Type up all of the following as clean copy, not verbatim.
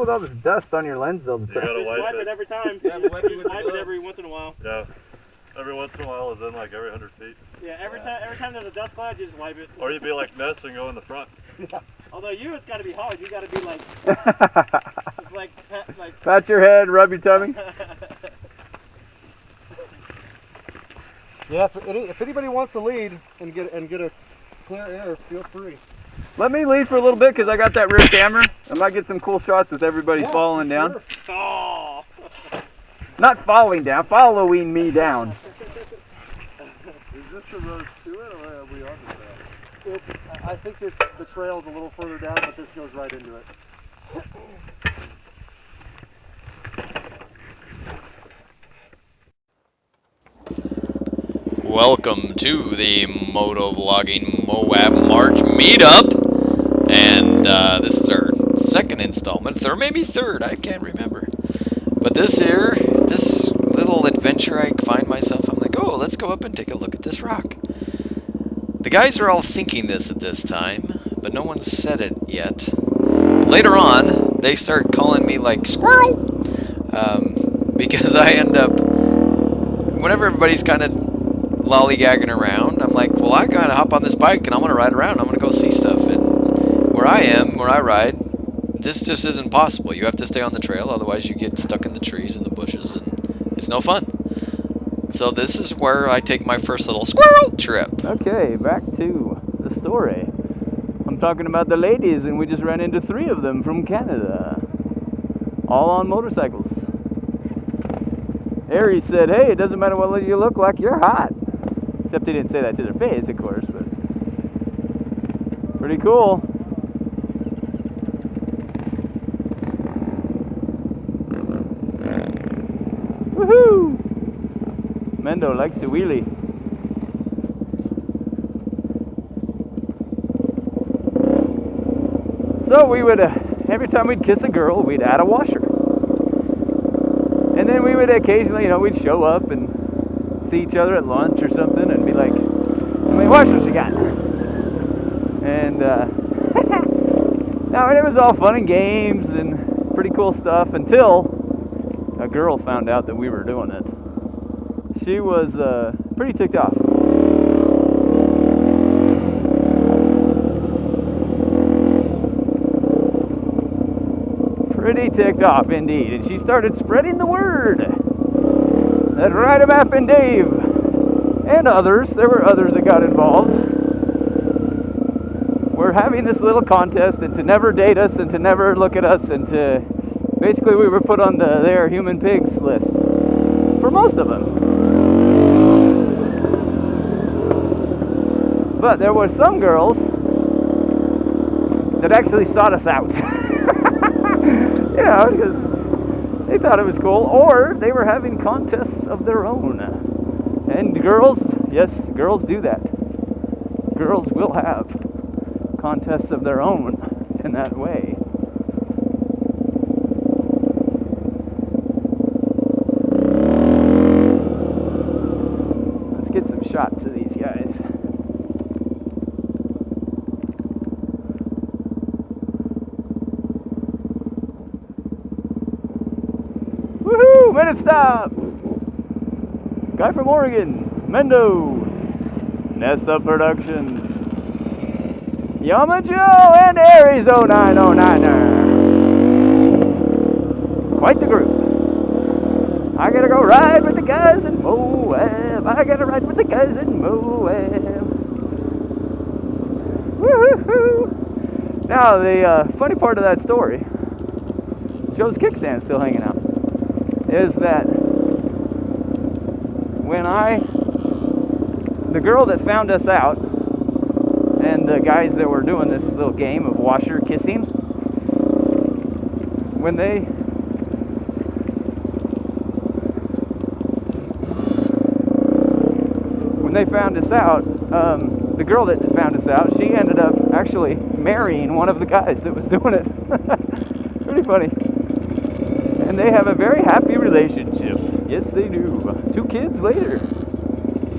with all this dust on your lens all the time? You gotta wipe it every time. Yeah, wipe it with wipe it every once in a while. Yeah. Every once in a while, as in like every 100 feet. Yeah, every time there's a dust cloud, you just wipe it. Or you'd be like Ness and go in the front. Yeah. Although it's got to be hard. You got to be like, pat your head, rub your tummy. Yeah, if anybody wants to lead and get a clear air, feel free. Let me lead for a little bit because I got that rear camera. I might get some cool shots with everybody falling down. Sure. Oh. Not falling down, following me down. Is this the road to it, or are we on the trail? I think the trail's a little further down, but this goes right into it. Welcome to the Motovlogging Moab March meetup, and this is our second installment, or maybe third, I can't remember. But this little adventure I find myself, I'm like, oh, let's go up and take a look at this rock. The guys are all thinking this at this time, but no one's said it yet. Later on, they start calling me like squirrel, because I end up, whenever everybody's kind of lollygagging around, I'm like, well, I gotta hop on this bike and I'm gonna ride around. I'm gonna go see stuff. And where I ride, this just isn't possible. You have to stay on the trail, otherwise you get stuck in the trees and the bushes, and it's no fun. So this is where I take my first little squirrel trip. Okay, back to the story. I'm talking about the ladies, and we just ran into 3 of them from Canada, all on motorcycles. Aries said, hey, it doesn't matter what you look like, you're hot. Except he didn't say that to their face, of course, but pretty cool. Woohoo! Mendo likes to wheelie. So we would, every time we'd kiss a girl, we'd add a washer. And then we would occasionally, we'd show up and see each other at lunch or something and be like, how many washers you got? And now it was all fun and games and pretty cool stuff until a girl found out that we were doing it. She was pretty ticked off. Pretty ticked off indeed, and she started spreading the word that AMAP and Dave and others, there were others that got involved, were having this little contest and to never date us and to never look at us and to basically we were put on their human pigs list for most of them. But there were some girls that actually sought us out. Because they thought it was cool, or they were having contests of their own. And girls, yes, girls do that. Girls will have contests of their own in that way. Let's get some shots of these guys. Woohoo! Minute stop! Guy from Oregon, Mendo, Nessa Productions, Yama Joe, and Aries 0909er. Quite the group. I gotta go ride with the guys in Moab. I gotta ride with the guys in Moab. Woohoo! Now, the funny part of that story, Joe's kickstand's still hanging out, is that when the girl that found us out and the guys that were doing this little game of washer kissing, when they found us out, the girl that found us out, she ended up actually marrying one of the guys that was doing it. Pretty funny. And they have a very happy relationship. Yes, they do. 2 kids later.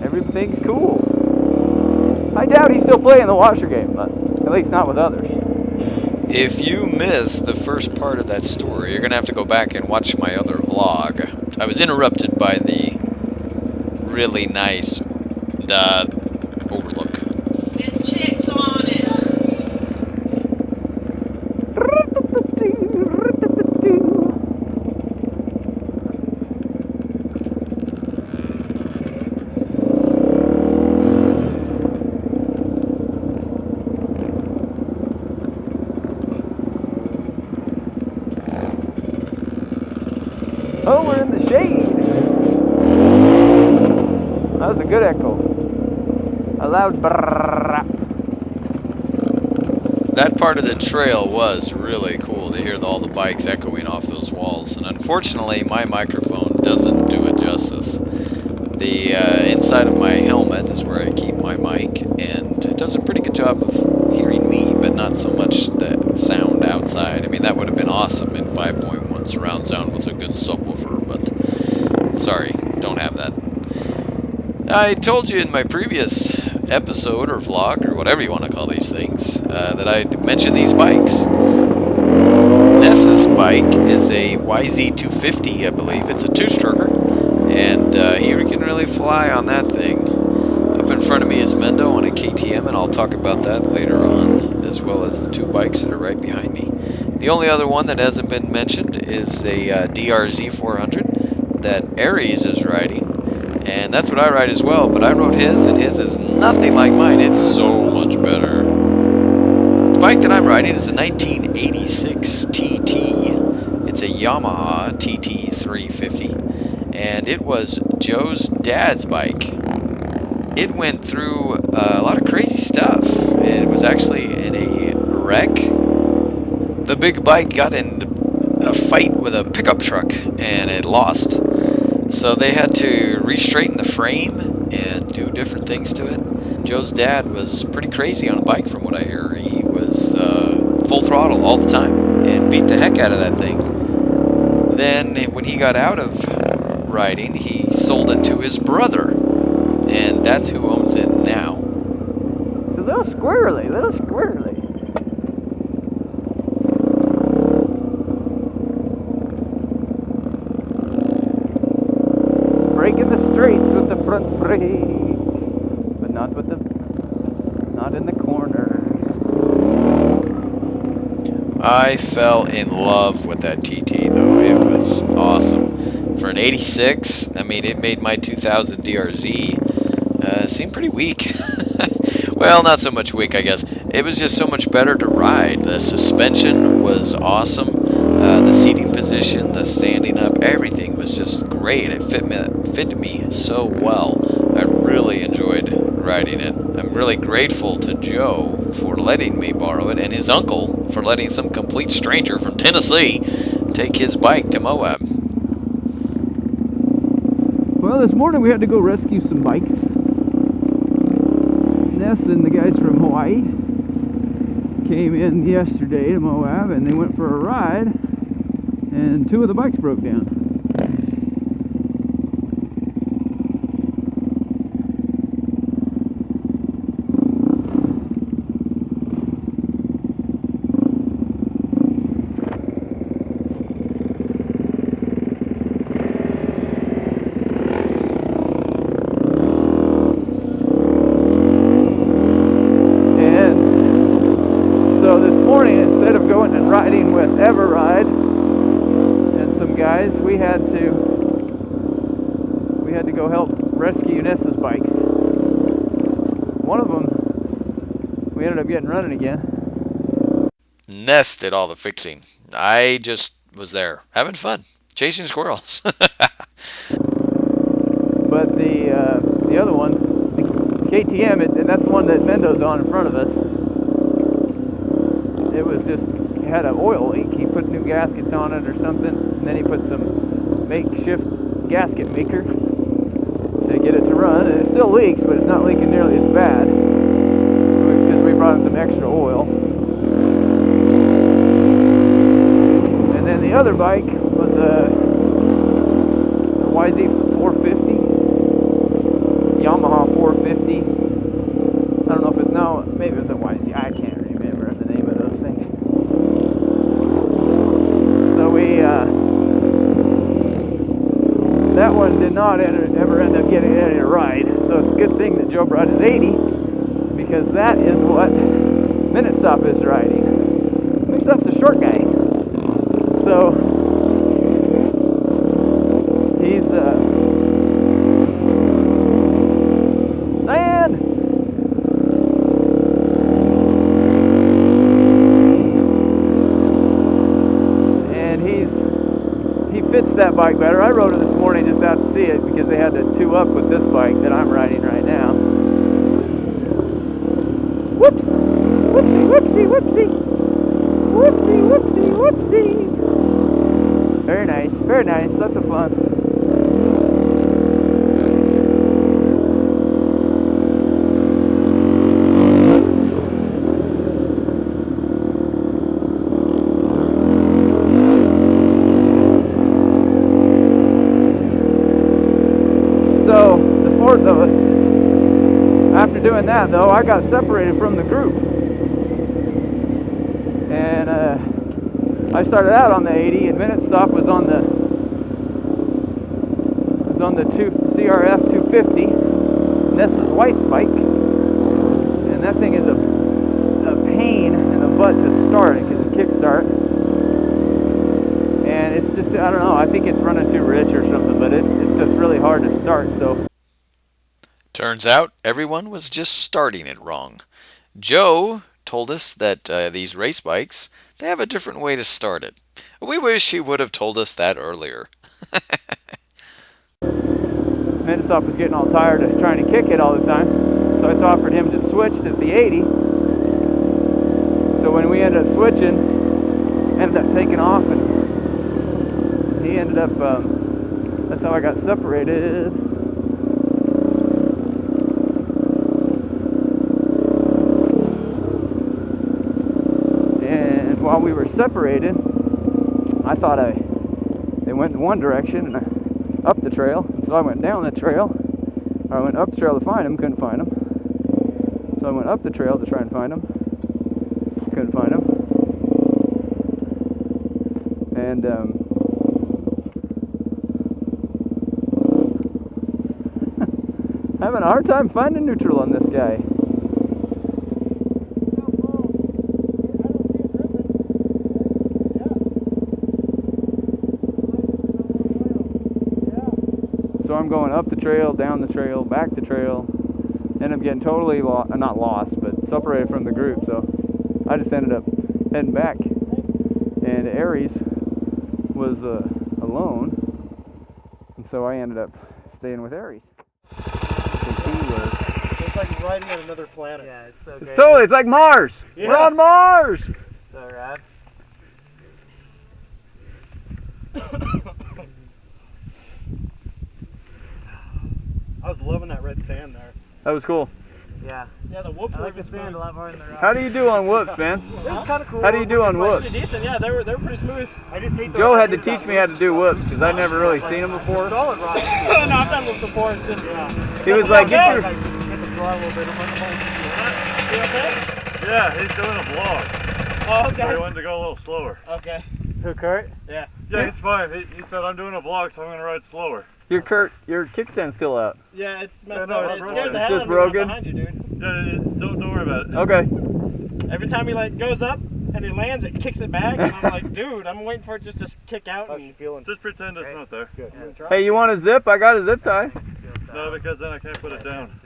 Everything's cool. I doubt he's still playing the washer game, but at least not with others. If you missed the first part of that story, you're going to have to go back and watch my other vlog. I was interrupted by the really nice overlook. With chicks on it. Oh, we're in the shade. That was a good echo. A loud brrrr. That part of the trail was really cool to hear all the bikes echoing off those walls, and unfortunately my microphone doesn't do it justice. The inside of my helmet is where I keep my mic, and it does a pretty good job of hearing me, but not so much the sound outside. I mean, that would have been awesome in 5.1 surround sound with a good subwoofer, but sorry, don't have that. I told you in my previous episode or vlog or whatever you want to call these things that I'd mention these bikes. Ness's bike is a YZ250, I believe. It's a two-stroker, and he can really fly on that thing. Up in front of me is Mendo on a KTM, and I'll talk about that later on, as well as the two bikes that are right behind me. The only other one that hasn't been mentioned is a DRZ 400 that Aries is riding. And that's what I ride as well, but I rode his, and his is nothing like mine. It's so much better. The bike that I'm riding is a 1986 TT. It's a Yamaha TT 350, and it was Joe's dad's bike. It went through a lot of crazy stuff. It was actually in a wreck. The big bike got in a fight with a pickup truck, and it lost. So they had to re-straighten the frame and do different things to it. Joe's dad was pretty crazy on a bike from what I hear. He was full throttle all the time and beat the heck out of that thing. Then when he got out of riding, he sold it to his brother. And that's who owns it now. It's a little squirrely, little squirrely. Breaking the straights with the front brake, but not in the corners. I fell in love with that TT though. It was awesome. For an 86, I mean, it made my 2000 DRZ seem pretty weak. Well, not so much weak, I guess. It was just so much better to ride. The suspension was awesome. The seating position, the standing up, everything was just great. It fit me so well. I really enjoyed riding it. I'm really grateful to Joe for letting me borrow it, and his uncle for letting some complete stranger from Tennessee take his bike to Moab. Well, this morning we had to go rescue some bikes. Ness and the guys from Hawaii came in yesterday to Moab, and they went for a ride, and two of the bikes broke down. So this morning, instead of going and riding with Everride and some guys, we had to go help rescue Nessa's bikes. One of them, we ended up getting running again. Ness did all the fixing. I just was there, having fun, chasing squirrels. But the other one, the KTM, and that's the one that Mendo's on in front of us. It was just, he had an oil leak. He put new gaskets on it or something, and then he put some makeshift gasket maker to get it to run, and it still leaks, but it's not leaking nearly as bad. So because we brought him some extra oil. And then the other bike was a YZ 450, Yamaha 450. I don't know if it's, no, maybe it was a YZ, I can't remember the name of those things. not ever end up getting any to ride. So it's a good thing that Joe brought his 80, because that is what Minute Stop is riding. Minute Stop's a short guy, so he's sand. And he fits that bike better. I rode it this morning just out to see it because they had to two up with this bike that I'm riding right now. Whoops! Whoopsie, whoopsie, whoopsie! Whoopsie, whoopsie, whoopsie! Very nice, very nice. Lots of fun. So, after doing that though, I got separated from the group. And I started out on the 80, and Minute Stop was on the CRF 250, Nessa's wife's bike. And that thing is a pain in the butt to start it because it kickstart. And it's just, I don't know, I think it's running too rich or something, but it's just really hard to start. So Turns out everyone was just starting it wrong. Joe told us that these race bikes, they have a different way to start it. We wish he would have told us that earlier. Minute Stop was getting all tired of trying to kick it all the time, so I offered him to switch to the 80. So when we ended up switching, ended up taking off, and he ended up, that's how I got separated. And while we were separated, I thought they went in one direction and up the trail, so I went down the trail. Or I went up the trail to find him, couldn't find him. So I went up the trail to try and find him, couldn't find him. And having a hard time finding neutral on this guy. So I'm going up the trail, down the trail, back the trail. End up getting totally not lost, but separated from the group. So I just ended up heading back, and Aries was alone, and so I ended up staying with Aries. It's like riding on another planet. Yeah, it's so great. Totally, it's like Mars. Yeah. We're on Mars. So rad. I was loving that red sand there. That was cool. Yeah. Yeah, the whoops I like were the sand a lot more than the rock. How do you do on whoops, man? It was kind of cool. How do you do on whoops? Pretty decent, yeah. They were pretty smooth. I just hate Joe had to teach me how to do whoops because I'd never really seen them before. solid rock. No, I've done whoops before. It's just, He was like, get your... Hit the draw a little bit. I'm on the hole. You okay? Yeah, he's doing a vlog. Oh, So he okay. wanted to go a little slower. Okay. Who, Kurt? Yeah. Yeah, he's fine. He said, I'm doing a vlog, so I'm going to ride slower. Your kickstand's still out. Yeah, it's messed no, up. it's It broken. scares the It's hell just out of me when I'm broken? behind you, dude. Yeah, don't worry about it. Okay. Every time he like goes up and he lands, it kicks it back, and I'm like, dude, I'm waiting for it just to kick out. How's And you feeling? Just pretend it's not there. Good. Hey, you want a zip? I got a zip tie. No, because then I can't put it down.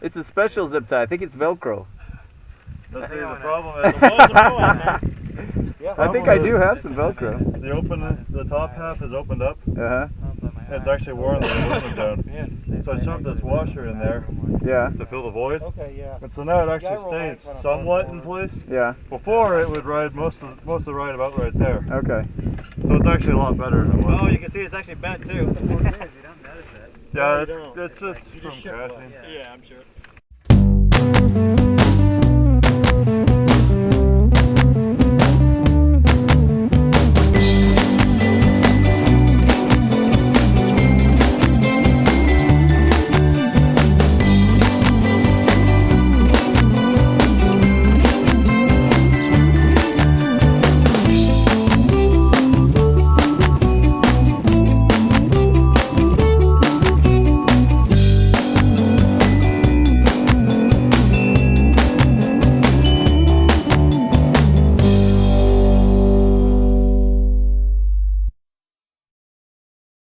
It's a special zip tie. I think it's Velcro. That's the problem is I think I do have some Velcro. the top half is opened up. Uh-huh. It's actually worn the aluminum down. So I shoved this washer in there Yeah. to fill the void. Okay, yeah. And so now it actually stays somewhat in place. Yeah. Before it would ride most of the ride about right there. Okay. So it's actually a lot better than it was. Oh, you can see it's actually bent too. Yeah, it's just from crashing. Yeah, I'm sure.